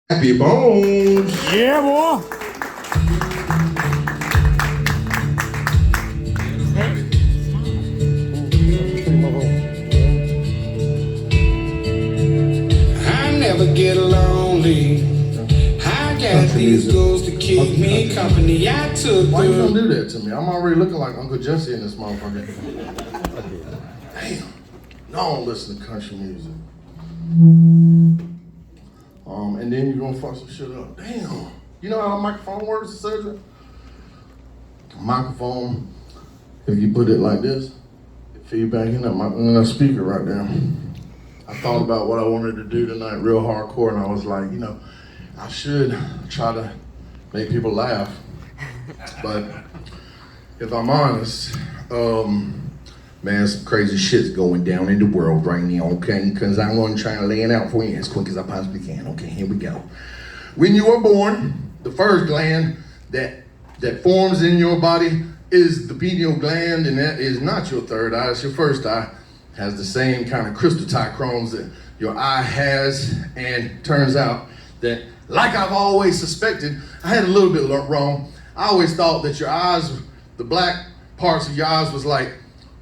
Happy Bones. Yeah, boy. I never get lonely. I got these girls to keep me company. I took Why you the gonna do that to me? I'm already looking like Uncle Jesse in this motherfucker. Damn. No, I don't listen to country music. And then you're gonna fuck some shit up. Damn. You know how a microphone works, Cedric? A microphone, if you put it like this, it feedback in that speaker right there. I thought about what I wanted to do tonight real hardcore, and I was like, I should try to make people laugh. But if I'm honest, man, some crazy shit's going down in the world right now, okay? Because I'm going to try to lay it out for you as quick as I possibly can. Okay, here we go. When you are born, the first gland that forms in your body is the pineal gland, and that is not your third eye, it's your first eye. It has the same kind of crystallite that your eye has, and turns out that, like I've always suspected, I had a little bit wrong. I always thought that your eyes, the black parts of your eyes was like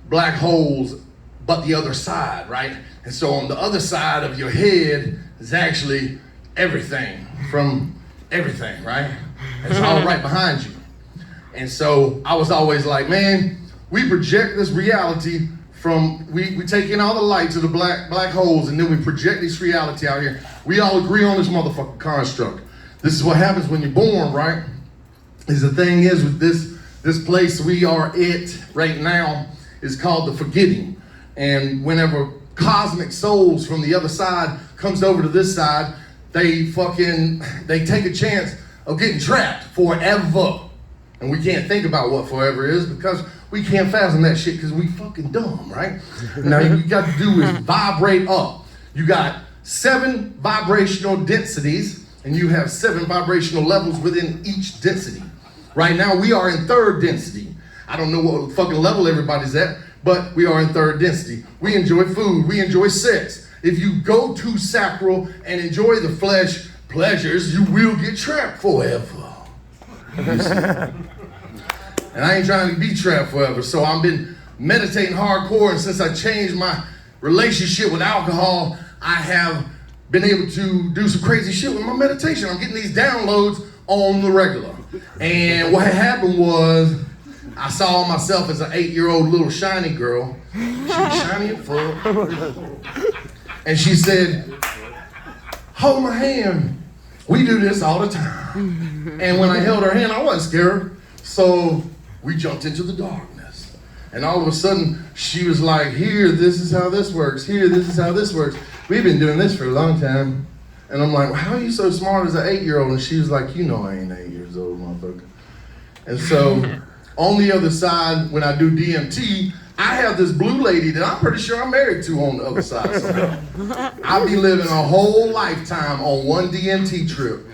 black holes, but the other side, right? And so on the other side of your head is actually everything from everything, right? It's all right behind you. And so I was always like, man, we project this reality from, we take in all the light to the black holes, and then we project this reality out here. We all agree on this motherfucking construct. This is what happens when you're born, right? Is the thing is with this place we are at right now is called the forgetting. And whenever cosmic souls from the other side comes over to this side, they take a chance of getting trapped forever. And we can't think about what forever is because we can't fathom that shit because we fucking dumb, right? Now you got to do is vibrate up. You got 7 vibrational densities, and you have 7 vibrational levels within each density. Right now we are in 3rd density. I don't know what fucking level everybody's at, but we are in 3rd density. We enjoy food, we enjoy sex. If you go to sacral and enjoy the flesh pleasures, you will get trapped forever. And I ain't trying to be trapped forever, so I've been meditating hardcore, and since I changed my relationship with alcohol, I have been able to do some crazy shit with my meditation. I'm getting these downloads on the regular. And what had happened was, I saw myself as an 8-year-old little shiny girl. She was shiny and full. And she said, hold my hand. We do this all the time. And when I held her hand, I wasn't scared. So we jumped into the darkness. And all of a sudden, she was like, here, this is how this works. Here, this is how this works. We've been doing this for a long time. And I'm like, well, how are you so smart as an 8-year-old? And she was like, you know I ain't 8 years old, motherfucker. And so on the other side, when I do DMT, I have this blue lady that I'm pretty sure I'm married to on the other side somehow. I'll be living a whole lifetime on one DMT trip.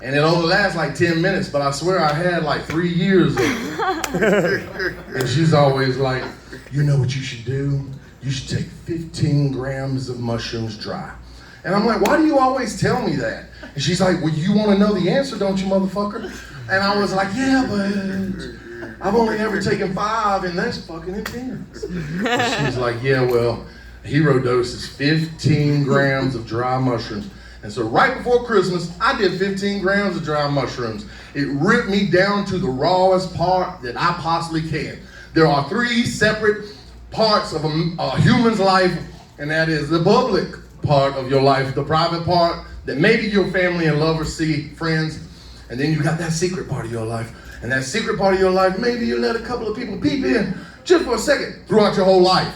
And it only lasts like 10 minutes, but I swear I had like 3 years of it. And she's always like, you know what you should do? You should take 15 grams of mushrooms dry. And I'm like, why do you always tell me that? And she's like, well, you want to know the answer, don't you, motherfucker? And I was like, yeah, but I've only ever taken 5, and that's fucking intense. And she's like, yeah, well, hero dose is 15 grams of dry mushrooms. And so right before Christmas, I did 15 grams of dry mushrooms. It ripped me down to the rawest part that I possibly can. There are 3 separate parts of a human's life, and that is the public part of your life, the private part that maybe your family and lovers see, friends, and then you got that secret part of your life. And that secret part of your life, maybe you let a couple of people peep in just for a second throughout your whole life.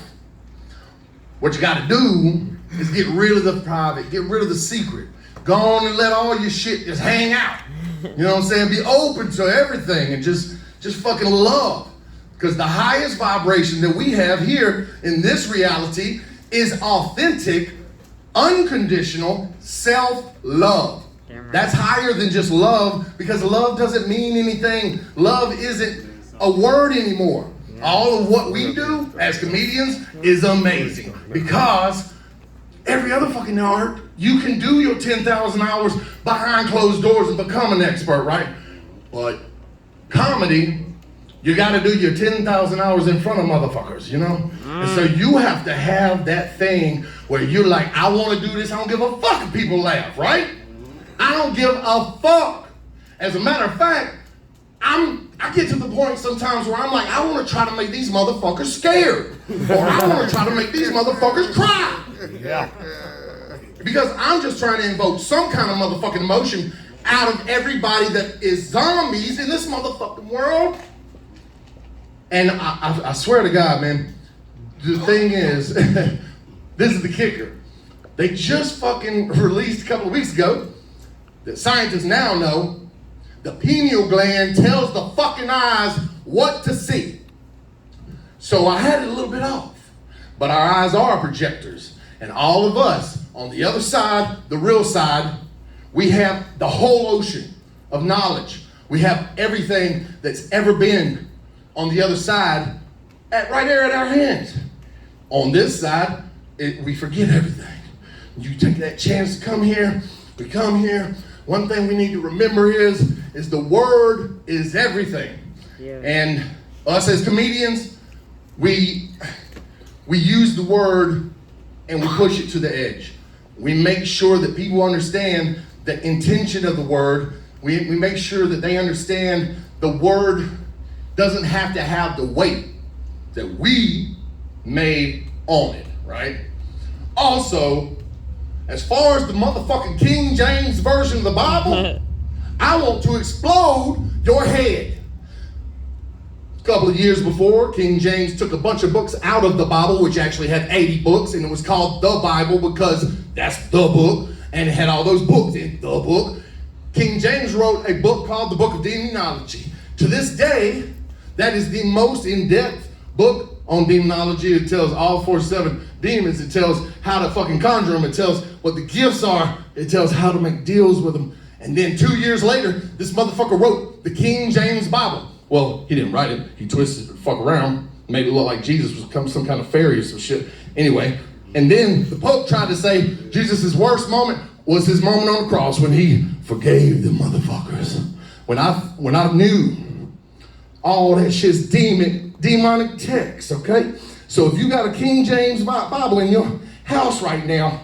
What you gotta do is get rid of the private, get rid of the secret. Go on and let all your shit just hang out. You know what I'm saying? Be open to everything and just fucking love. Because the highest vibration that we have here in this reality is authentic, unconditional self-love. That's higher than just love, because love doesn't mean anything. Love isn't a word anymore. All of what we do as comedians is amazing because every other fucking art, you can do your 10,000 hours behind closed doors and become an expert, right? But comedy, you got to do your 10,000 hours in front of motherfuckers, you know? And so you have to have that thing where you're like, I want to do this. I don't give a fuck if people laugh, right? I don't give a fuck. As a matter of fact, I get to the point sometimes where I'm like, I want to try to make these motherfuckers scared. Or I want to try to make these motherfuckers cry. Yeah. Because I'm just trying to invoke some kind of motherfucking emotion out of everybody that is zombies in this motherfucking world. And I swear to God, man, the thing is, this is the kicker. They just fucking released a couple of weeks ago that scientists now know the pineal gland tells the fucking eyes what to see. So I had it a little bit off. But our eyes are projectors. And all of us on the other side, the real side, we have the whole ocean of knowledge. We have everything that's ever been on the other side right there at our hands. On this side, we forget everything. You take that chance to come here, we come here. One thing we need to remember is the word is everything. Yeah. And us as comedians, we use the word and we push it to the edge. We make sure that people understand the intention of the word. We make sure that they understand the word doesn't have to have the weight that we made on it, right? Also, as far as the motherfucking King James Version of the Bible, I want to explode your head. A couple of years before, King James took a bunch of books out of the Bible, which actually had 80 books, and it was called the Bible because that's the book, and it had all those books in the book. King James wrote a book called the Book of Demonology. To this day, that is the most in-depth book on demonology. It tells all 47 demons. It tells how to fucking conjure them. It tells what the gifts are. It tells how to make deals with them. And then 2 years later, this motherfucker wrote the King James Bible. Well, he didn't write it. He twisted it the fuck around, made it look like Jesus was some kind of fairy or some shit. Anyway, and then the Pope tried to say Jesus' worst moment was his moment on the cross when he forgave the motherfuckers. When I knew all that shit's demonic text, okay? So if you got a King James Bible in your house right now,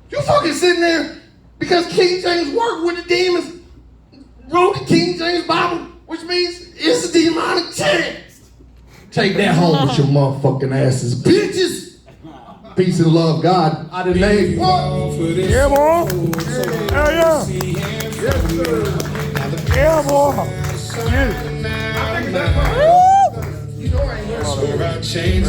you fucking sitting there because King James worked with the demons, wrote the King James Bible, which means it's a demonic text. Take that home with your motherfucking asses, bitches. Peace and love, God. I didn't name you. Yeah, boy. Hell yeah. Yes, sir. Yeah, boy. Yeah. You know I ain't here.